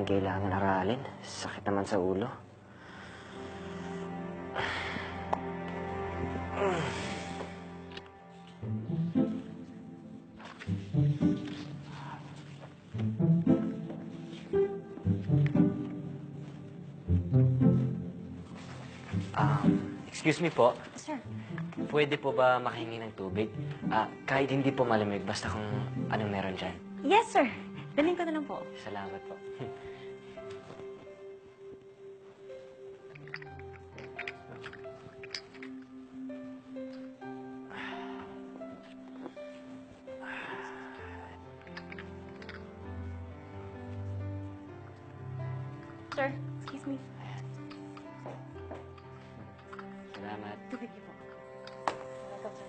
kailangan aralin. Sakit naman sa ulo. Excuse me po. Sir. Pwede po ba makahingi ng tubig? Kahit hindi po malamig, basta kung anong meron dyan. Yes, sir. Dalhin ko na lang po. Salamat po. Sir, excuse me. Salamat. Tubig niyo po. Welcome, sir.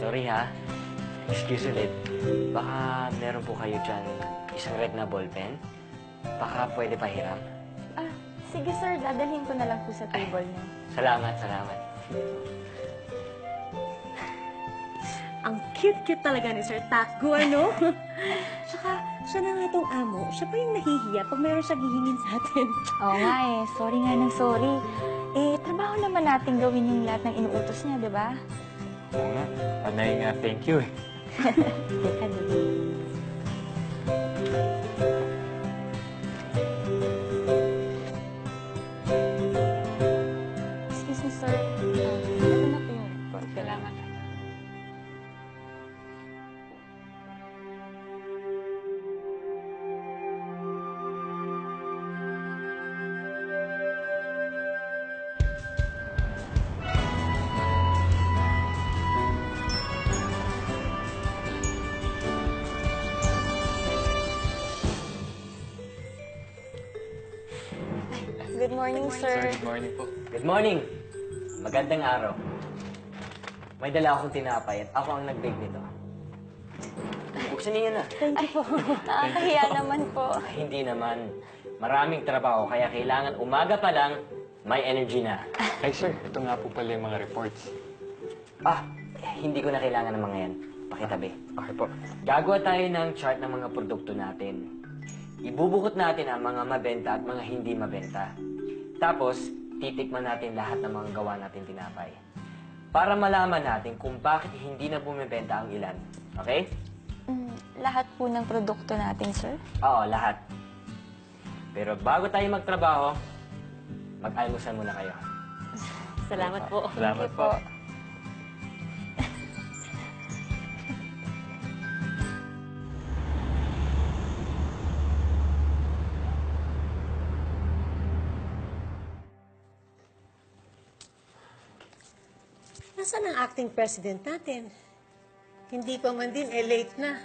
Sorry ha. Excuse ulit. Baka meron po kayo dyan isang red na ballpen? Baka pwede pahiram? Sige, sir. Dadalhin ko na lang po sa table niyo. Salamat, salamat. Ang cute-cute talaga ni Sir Takgo, ano? Tsaka, siya na nga itong amo. Siya pa yung nahihiya pag mayroon siyang hihingin sa atin. Oo nga eh. Sorry nga ng sorry. Trabaho naman natin gawin yung lahat ng inuutos niya, di ba? Oo nga. Panay nga, thank you eh. Teka, Lily. Excuse me, sir. Ito na po yung report. Salamat. Good morning, sir. Good morning po. Good morning! Magandang araw. May dala akong tinapay at ako ang nag-bake nito. Buksan niyo na. Thank you po. Nakakahiya naman po. Hindi naman. Maraming trabaho, kaya kailangan umaga pa lang, may energy na. Ay sir, ito nga po pala yung mga reports. Hindi ko na kailangan ng mga yan. Pakitabi. Okay po. Gagawa tayo ng chart ng mga produkto natin. Ibubukot natin ang mga mabenta at mga hindi mabenta. Tapos, titikman natin lahat ng mga gawa natin tinapay. Para malaman natin kung bakit hindi na bumibenta ang ilan. Okay? Lahat po ng produkto natin, sir? Oo, lahat. Pero bago tayo magtrabaho, mag-almusal muna kayo. Salamat po. Salamat Thank you po. Nasaan ang acting president natin? Hindi pa man din, late na.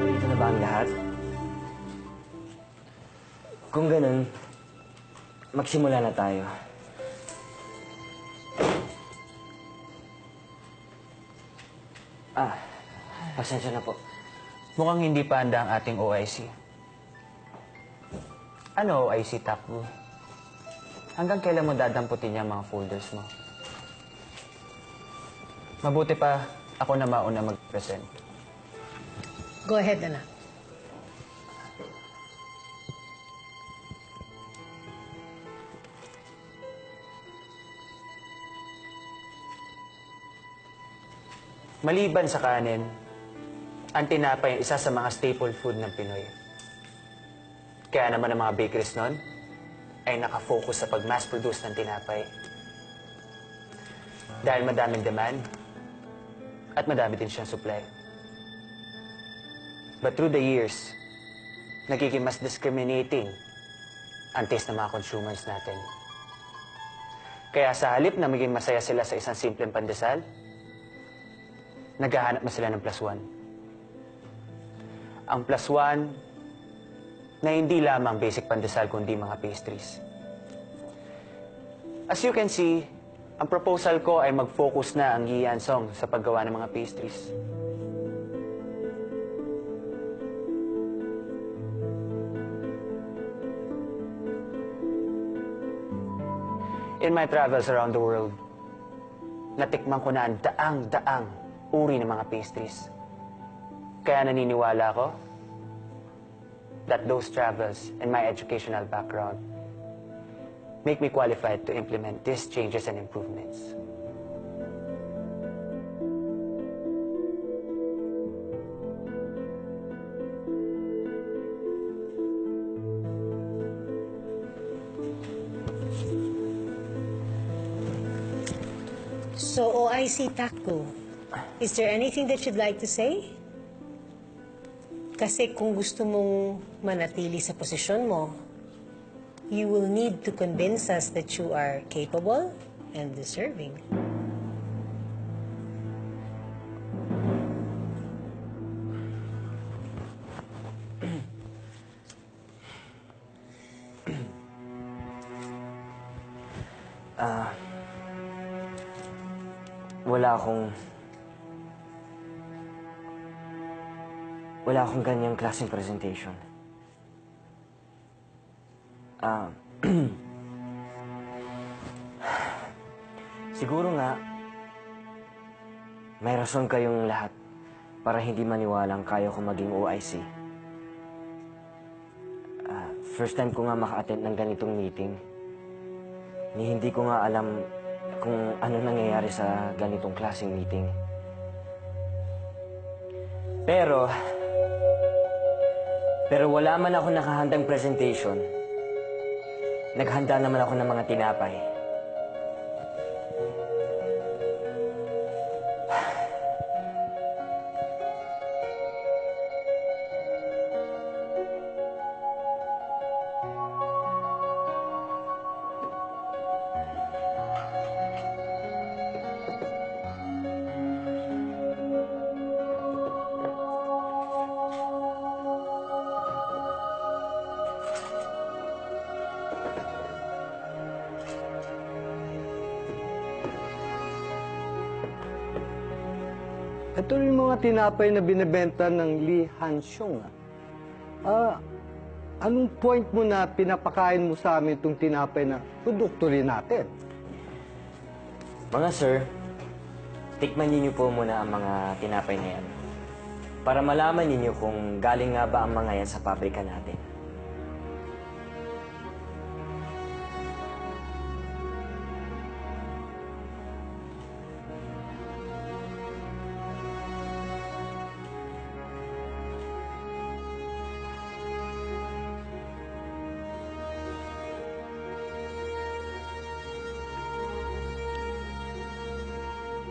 Ito na ba ang lahat? Kung ganun, magsimula na tayo. Pasensya na po. Mukhang hindi pa handa ang ating OIC. Ano OIC, Takbo? Hanggang kailan mo dadamputin yung mga folders mo? Mabuti pa ako na mauna mag-present. Go ahead, anak. Maliban sa kanin, ang tinapay ay isa sa mga staple food ng Pinoy. Kaya naman ang mga bakeries nun ay nakafocus sa pag-mass produce ng tinapay. Dahil madaming demand at madami din siyang supply. But through the years, nagiging mas discriminating ang taste ng mga consumers natin. Kaya sa halip na maging masaya sila sa isang simpleng pandesal, naghahanap na sila ng +1. Ang +1 na hindi lamang basic pandesal kundi mga pastries. As you can see, ang proposal ko ay mag-focus na ang Yiyansong sa paggawa ng mga pastries. In my travels around the world, natikman ko na ang daang-daang uri ng mga pastries. Kaya naniniwala ko that those travels and my educational background make me qualified to implement these changes and improvements. So, OIC Takbo, is there anything that you'd like to say? Kasi kung gusto mong manatili sa posisyon mo, you will need to convince us that you are capable and deserving. Wala akong ganyang klaseng presentation. Siguro nga, may rason kayong lahat para hindi maniwalang kaya ko maging OIC. First time ko nga maka-attend ng ganitong meeting. Hindi ko nga alam kung ano nangyayari sa ganitong klaseng meeting. Pero wala man ako nakahandang presentation. Naghanda naman ako ng mga tinapay. Ito yung mga tinapay na binibenta ng Li Hanxiong. Anong point mo na pinapakain mo sa amin itong tinapay na produkto rin natin? Mga sir, tikman niyo po muna ang mga tinapay na yan. Para malaman ninyo kung galing nga ba ang mga yan sa pabrika natin.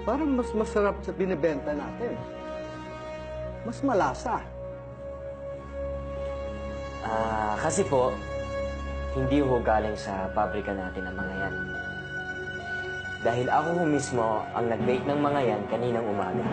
Parang mas masarap sa binibenta natin. Mas malasa. Kasi po, hindi ho galing sa pabrika natin ang mga yan. Dahil ako ho mismo ang nag-bake ng mga yan kaninang umaga.